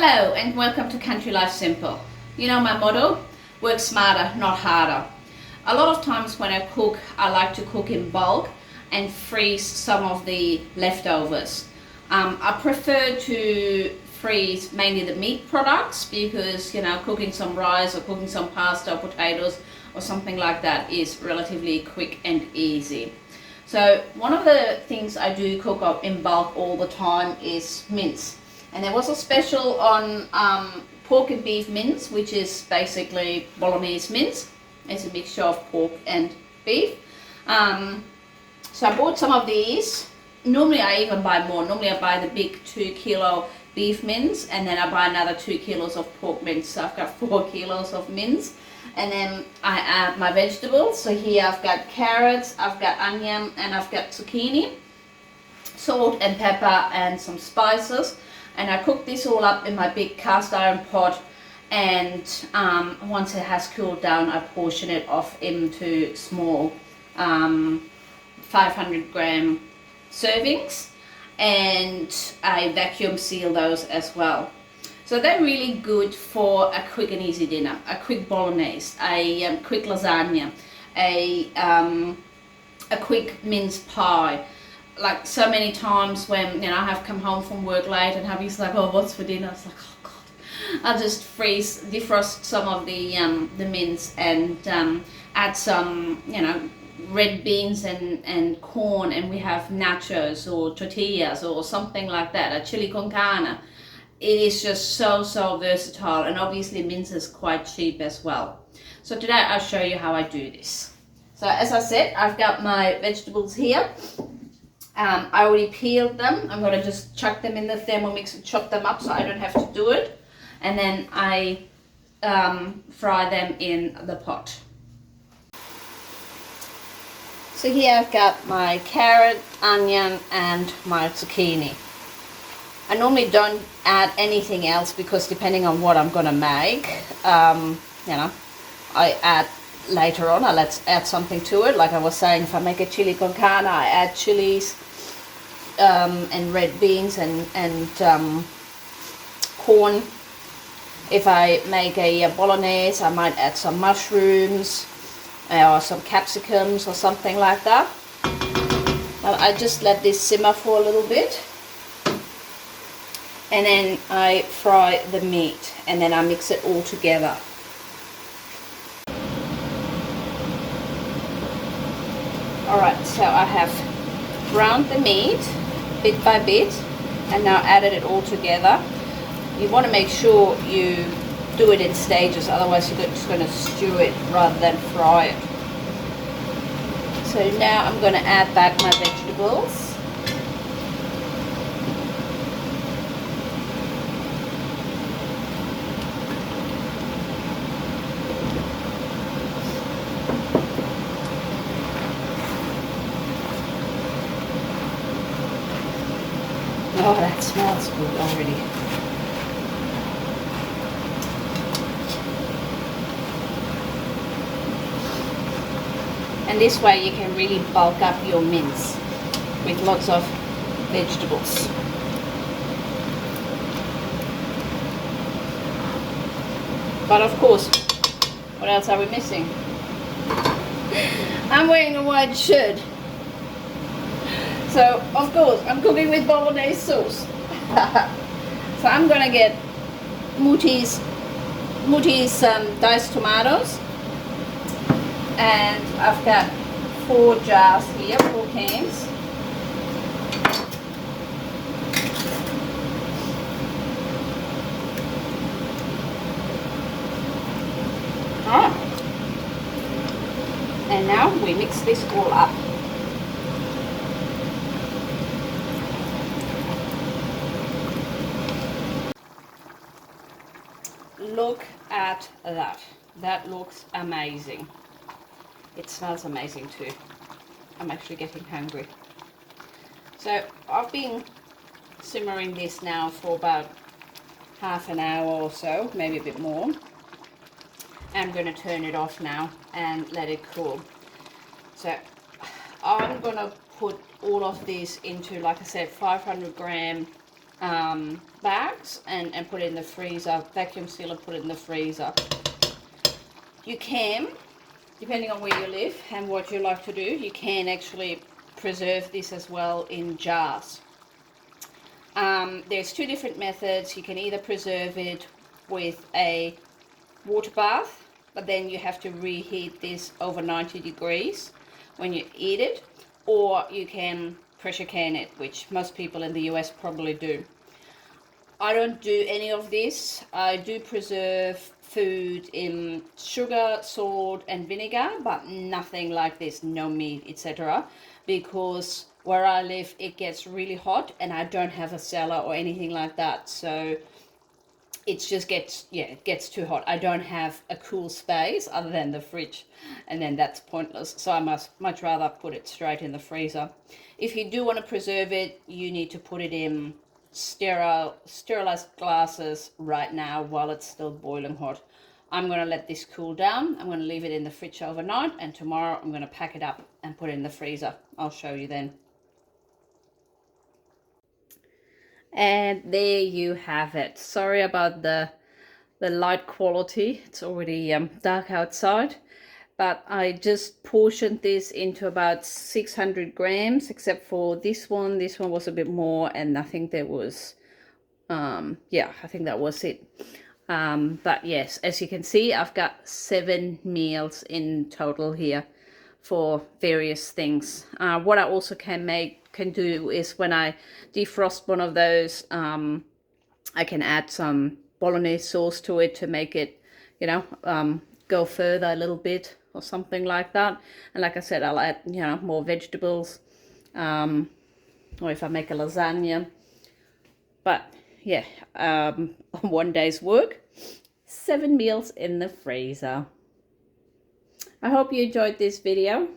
Hello and welcome to Country Life Simple. You know my motto, work smarter, not harder. A lot of times when I cook, I like to cook in bulk and freeze some of the leftovers. I prefer to freeze mainly the meat products because, cooking some rice or cooking some pasta or potatoes or something like that is relatively quick and easy. So one of the things I do cook up in bulk all the time is mince. And there was a special on pork and beef mince, which is basically Bolognese mince. It's a mixture of pork and beef. So I bought some of these. Normally I even buy more. Normally I buy the big 2 kilo beef mince and then I buy another 2 kilos of pork mince. So I've got 4 kilos of mince. And then I add my vegetables. So here I've got carrots, I've got onion, and I've got zucchini. Salt and pepper and some spices. And I cook this all up in my big cast iron pot, and once it has cooled down I portion it off into small 500 gram servings, and I vacuum seal those as well. So they're really good for a quick and easy dinner, a quick bolognese, a quick lasagna, a quick mince pie. Like so many times when I have come home from work late and hubby's like, oh, what's for dinner? It's like, oh god, I'll just defrost some of the mince and add some red beans and corn, and we have nachos or tortillas or something like that, a chili con carne. It is just so versatile, and obviously mince is quite cheap as well. So today I'll show you how I do this. So as I said, I've got my vegetables here. I already peeled them. I'm going to just chuck them in the Thermomix and chop them up so I don't have to do it. And then I fry them in the pot. So here I've got my carrot, onion and my zucchini. I normally don't add anything else because depending on what I'm going to make, I add later on. Let's add something to it. Like I was saying, if I make a chili con carne, I add chilies and red beans and corn. If I make a bolognese, I might add some mushrooms or some capsicums or something like that. But I just let this simmer for a little bit, and then I fry the meat, and then I mix it all together. Alright, so I have browned the meat bit by bit and now added it all together. You want to make sure you do it in stages, otherwise you're just going to stew it rather than fry it. So now I'm going to add back my vegetables. Oh, that smells good already. And this way you can really bulk up your mince with lots of vegetables. But of course, what else are we missing? I'm wearing a white shirt. So, of course, I'm cooking with bolognese sauce. So I'm gonna get Muti's diced tomatoes, and I've got 4 jars here, 4 cans. Alright. And now we mix this all up. Look at that. That looks amazing. It smells amazing too. I'm actually getting hungry. So I've been simmering this now for about half an hour or so, maybe a bit more. I'm going to turn it off now and let it cool. So I'm going to put all of this into, like I said, 500 gram bags and put it in the freezer, vacuum seal and put it in the freezer. You can, depending on where you live and what you like to do, you can actually preserve this as well in jars. There's two different methods. You can either preserve it with a water bath, but then you have to reheat this over 90 degrees when you eat it, or you can pressure can it, which most people in the US probably do. I don't do any of this. I do preserve food in sugar, salt and vinegar, but nothing like this, no meat, etc. Because where I live it gets really hot and I don't have a cellar or anything like that, so it just gets, yeah, it gets too hot. I don't have a cool space other than the fridge, and then that's pointless. So I must much rather put it straight in the freezer. If you do want to preserve it, you need to put it in sterilized glasses right now while it's still boiling hot. I'm going to let this cool down. I'm going to leave it in the fridge overnight, and tomorrow I'm going to pack it up and put it in the freezer. I'll show you then. And there you have it. Sorry about the light quality. It's already dark outside, but I just portioned this into about 600 grams, except for this one. This one was a bit more, and I think there was yeah, I think that was it. But yes, as you can see, I've got 7 meals in total here for various things. What I also can do is when I defrost one of those, I can add some bolognese sauce to it to make it, you know, go further a little bit or something like that. And like I said, I'll add, you know, more vegetables, or if I make a lasagna. But yeah, one day's work, 7 meals in the freezer. I hope you enjoyed this video.